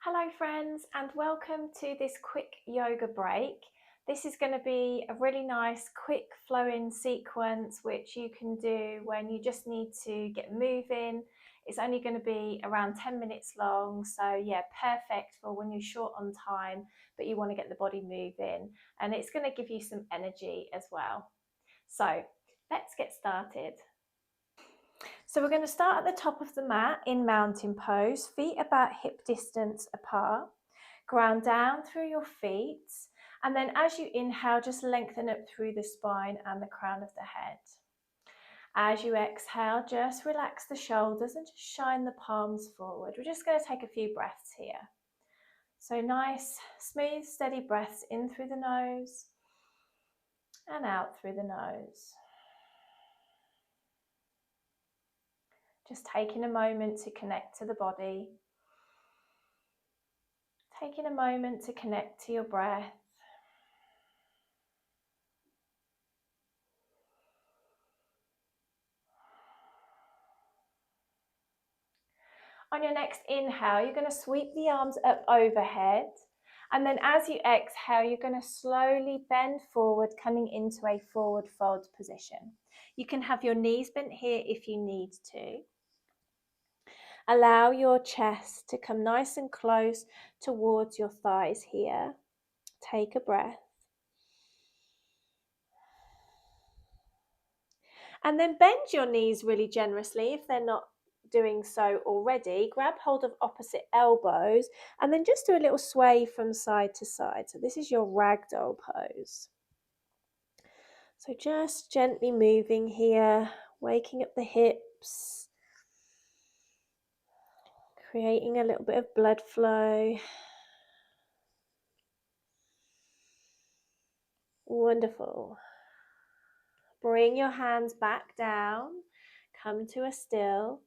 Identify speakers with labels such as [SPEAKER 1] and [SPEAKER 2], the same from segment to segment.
[SPEAKER 1] Hello friends, and welcome to this quick yoga break. This is going to be a really nice quick flowing sequence which you can do when you just need to get moving. It's only going to be around 10 minutes long, so yeah, perfect for when you're short on time but you want to get the body moving, and it's going to give you some energy as well. So let's get started. So we're going to start at the top of the mat in mountain pose, feet about hip distance apart. Ground down through your feet, and then as you inhale, just lengthen up through the spine and the crown of the head. As you exhale, just relax the shoulders and just shine the palms forward. We're just going to take a few breaths here. So nice, smooth, steady breaths in through the nose and out through the nose. Just taking a moment to connect to the body. Taking a moment to connect to your breath. On your next inhale, you're going to sweep the arms up overhead. And then as you exhale, you're going to slowly bend forward, coming into a forward fold position. You can have your knees bent here if you need to. Allow your chest to come nice and close towards your thighs here. Take a breath. And then bend your knees really generously if they're not doing so already. Grab hold of opposite elbows and then just do a little sway from side to side. So this is your ragdoll pose. So just gently moving here, waking up the hips, creating a little bit of blood flow. Wonderful. Bring your hands back down, come to a still.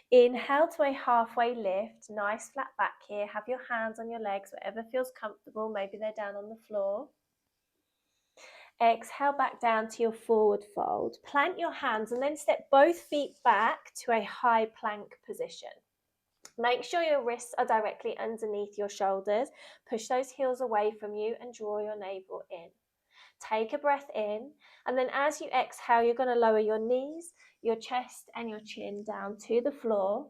[SPEAKER 1] Inhale to a halfway lift, nice flat back here. Have your hands on your legs, whatever feels comfortable. Maybe they're down on the floor. Exhale back down to your forward fold. Plant your hands and then step both feet back to a high plank position. Make sure your wrists are directly underneath your shoulders. Push those heels away from you and draw your navel in. Take a breath in, and then as you exhale, you're going to lower your knees, your chest and your chin down to the floor.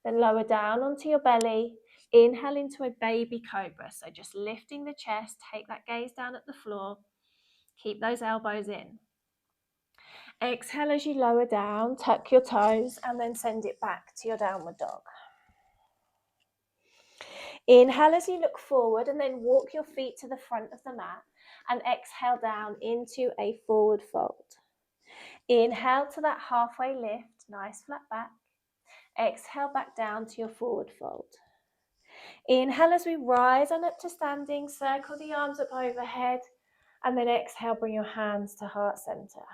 [SPEAKER 1] Then lower down onto your belly. Inhale into a baby cobra. So just lifting the chest, take that gaze down at the floor. Keep those elbows in. Exhale as you lower down, tuck your toes, and then send it back to your downward dog. Inhale as you look forward, and then walk your feet to the front of the mat, and exhale down into a forward fold. Inhale to that halfway lift, nice flat back. Exhale back down to your forward fold. Inhale as we rise on up to standing, circle the arms up overhead, and then exhale, bring your hands to heart center.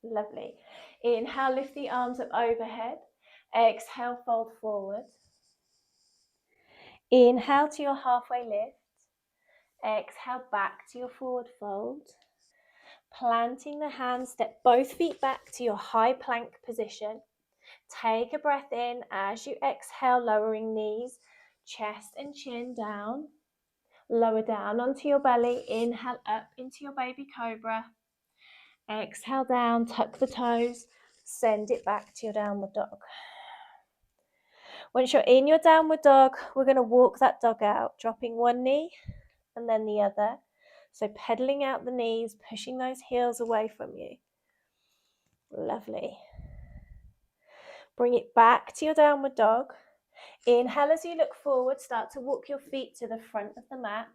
[SPEAKER 1] Lovely. Inhale, lift the arms up overhead. Exhale, fold forward. Inhale to your halfway lift. Exhale back to your forward fold. Planting the hands, step both feet back to your high plank position. Take a breath in as you exhale, lowering knees, chest and chin down. Lower down onto your belly. Inhale up into your baby cobra. Exhale down, tuck the toes, send it back to your downward dog. Once you're in your downward dog, we're going to walk that dog out, dropping one knee and then the other. So pedaling out the knees, pushing those heels away from you. Lovely. Bring it back to your downward dog. Inhale as you look forward, start to walk your feet to the front of the mat.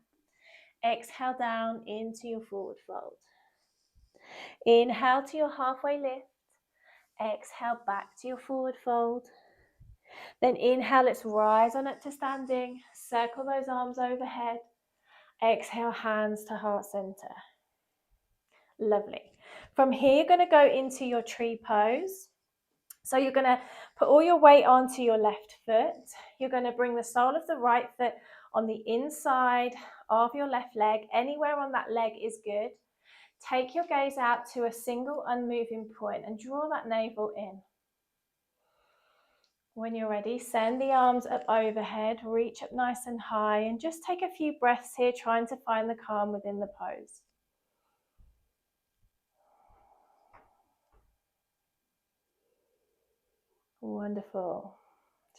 [SPEAKER 1] Exhale down into your forward fold. Inhale to your halfway lift. Exhale back to your forward fold. Then inhale, let's rise on up to standing. Circle those arms overhead. Exhale, hands to heart center. Lovely. From here, you're going to go into your tree pose. So you're going to put all your weight onto your left foot. You're going to bring the sole of the right foot on the inside of your left leg. Anywhere on that leg is good. Take your gaze out to a single unmoving point and draw that navel in. When you're ready, send the arms up overhead, reach up nice and high, and just take a few breaths here, trying to find the calm within the pose. Wonderful.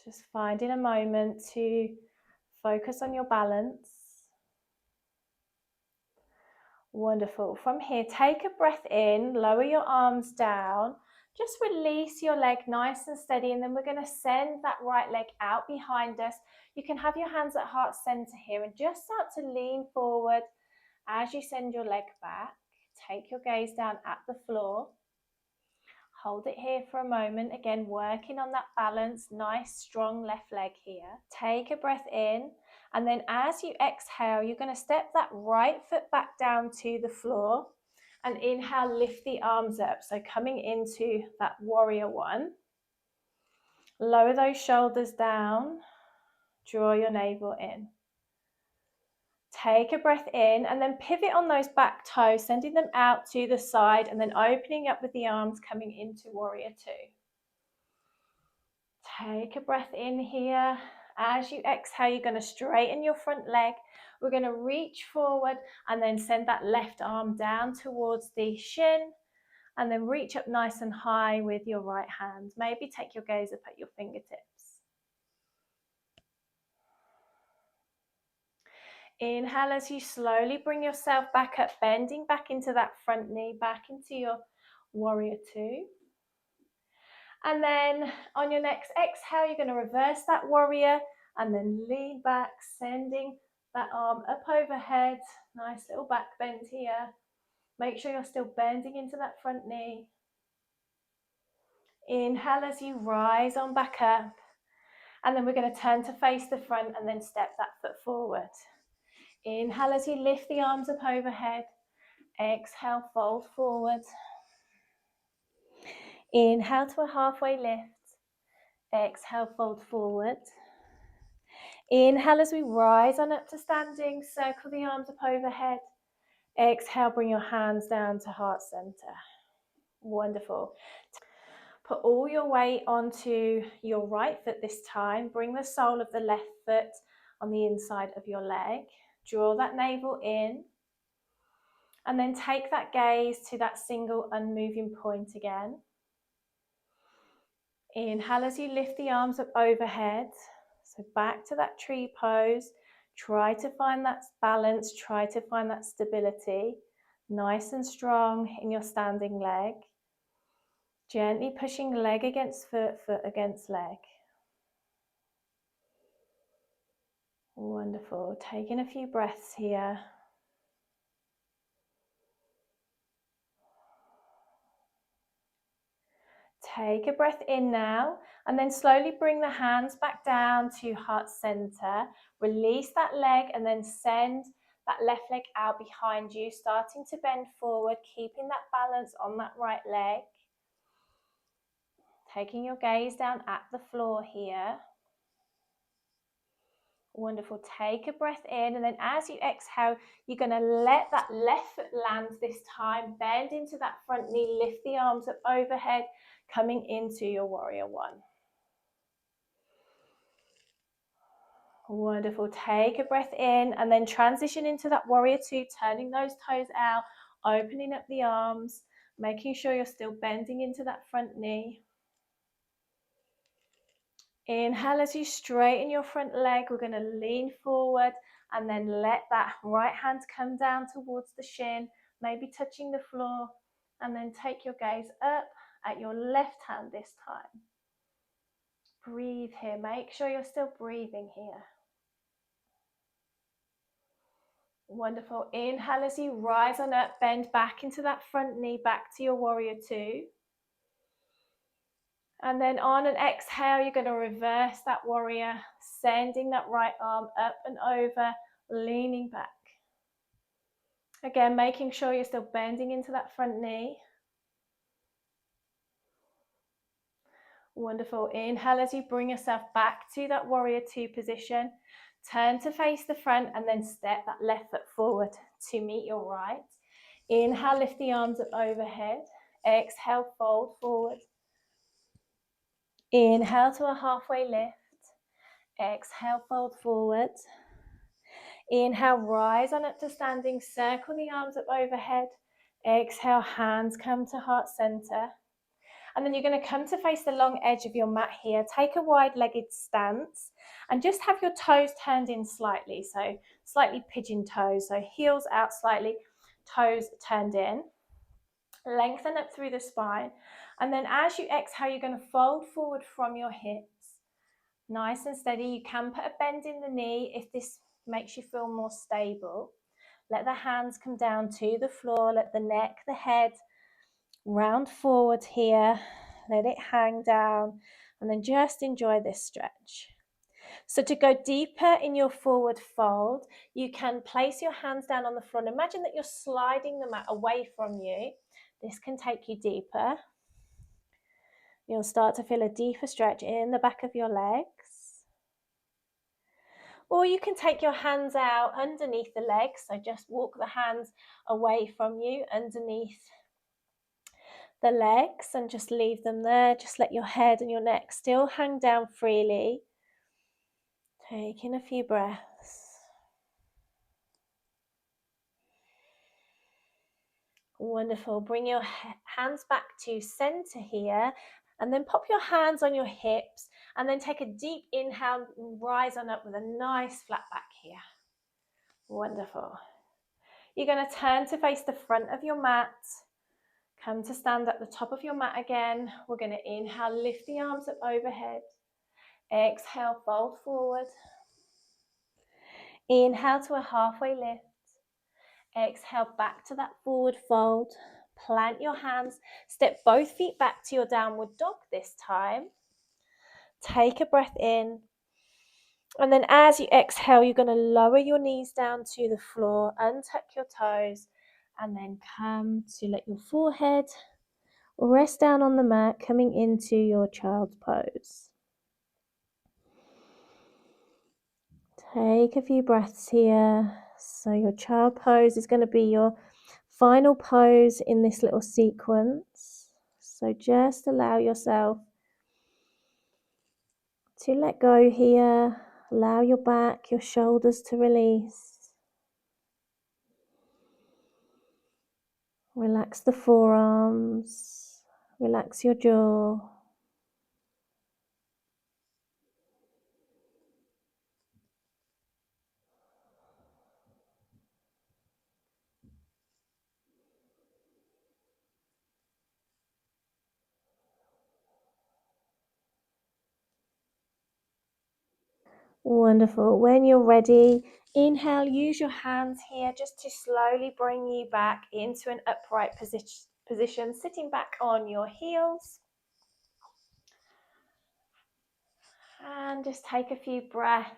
[SPEAKER 1] Just finding a moment to focus on your balance. Wonderful. From here, take a breath in, lower your arms down, just release your leg nice and steady, and then we're going to send that right leg out behind us. You can have your hands at heart center here and just start to lean forward as you send your leg back. Take your gaze down at the floor. Hold it here for a moment. Again, working on that balance, nice strong left leg here. Take a breath in, and then as you exhale, you're going to step that right foot back down to the floor, and inhale, lift the arms up. So coming into that warrior one. Lower those shoulders down, draw your navel in. Take a breath in and then pivot on those back toes, sending them out to the side and then opening up with the arms, coming into warrior two. Take a breath in here. As you exhale, you're going to straighten your front leg. We're going to reach forward and then send that left arm down towards the shin and then reach up nice and high with your right hand. Maybe take your gaze up at your fingertips. Inhale as you slowly bring yourself back up, bending back into that front knee, back into your warrior two. And then on your next exhale, you're going to reverse that warrior and then lean back, sending that arm up overhead. Nice little back bend here. Make sure you're still bending into that front knee. Inhale as you rise on back up. And then we're going to turn to face the front and then step that foot forward. Inhale as you lift the arms up overhead. Exhale, fold forward. Inhale to a halfway lift. Exhale, fold forward. Inhale as we rise on up to standing, circle the arms up overhead. Exhale, bring your hands down to heart center. Wonderful. Put all your weight onto your right foot this time. Bring the sole of the left foot on the inside of your leg. Draw that navel in. And then take that gaze to that single unmoving point again. Inhale as you lift the arms up overhead. So back to that tree pose. Try to find that balance. Try to find that stability. Nice and strong in your standing leg. Gently pushing leg against foot, foot against leg. Wonderful. Taking a few breaths here. Take a breath in now, and then slowly bring the hands back down to heart center. Release that leg and then send that left leg out behind you, starting to bend forward, keeping that balance on that right leg. Taking your gaze down at the floor here. Wonderful. Take a breath in, and then as you exhale, you're going to let that left foot land this time. Bend into that front knee, lift the arms up overhead, coming into your warrior one. Wonderful. Take a breath in and then transition into that warrior two, turning those toes out, opening up the arms, making sure you're still bending into that front knee. Inhale as you straighten your front leg. We're going to lean forward and then let that right hand come down towards the shin, maybe touching the floor, and then take your gaze up at your left hand this time. Breathe here. Make sure you're still breathing here. Wonderful. Inhale as you rise on up, bend back into that front knee, back to your warrior two. And then on an exhale, you're going to reverse that warrior, sending that right arm up and over, leaning back. Again, making sure you're still bending into that front knee. Wonderful. Inhale as you bring yourself back to that warrior two position. Turn to face the front and then step that left foot forward to meet your right. Inhale, lift the arms up overhead. Exhale, fold forward. Inhale to a halfway lift. Exhale, fold forward. Inhale, rise on up to standing. Circle the arms up overhead. Exhale, hands come to heart center. And then you're going to come to face the long edge of your mat here. Take a wide-legged stance and just have your toes turned in slightly. So slightly pigeon toes. So heels out slightly, toes turned in. Lengthen up through the spine. And then as you exhale, you're going to fold forward from your hips. Nice and steady. You can put a bend in the knee if this makes you feel more stable. Let the hands come down to the floor. Let the neck, the head round forward here. Let it hang down. And then just enjoy this stretch. So to go deeper in your forward fold, you can place your hands down on the floor. And imagine that you're sliding the mat away from you. This can take you deeper. You'll start to feel a deeper stretch in the back of your legs. Or you can take your hands out underneath the legs. So just walk the hands away from you underneath the legs and just leave them there. Just let your head and your neck still hang down freely. Taking a few breaths. Wonderful. Bring your hands back to center here and then pop your hands on your hips and then take a deep inhale and rise on up with a nice flat back here. Wonderful. You're going to turn to face the front of your mat. Come to stand at the top of your mat again. We're going to inhale, lift the arms up overhead. Exhale, fold forward. Inhale to a halfway lift. Exhale, back to that forward fold. Plant your hands. Step both feet back to your downward dog this time. Take a breath in. And then as you exhale, you're going to lower your knees down to the floor, untuck your toes, and then come to let your forehead rest down on the mat, coming into your child's pose. Take a few breaths here. So your child pose is going to be your final pose in this little sequence. So just allow yourself to let go here. Allow your back, your shoulders to release. Relax the forearms. Relax your jaw. Wonderful. When you're ready, inhale, use your hands here just to slowly bring you back into an upright position, sitting back on your heels. And just take a few breaths.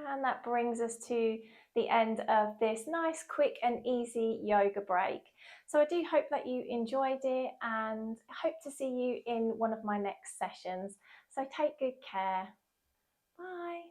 [SPEAKER 1] And that brings us to the end of this nice, quick and easy yoga break. So I do hope that you enjoyed it and hope to see you in one of my next sessions. So take good care. Bye.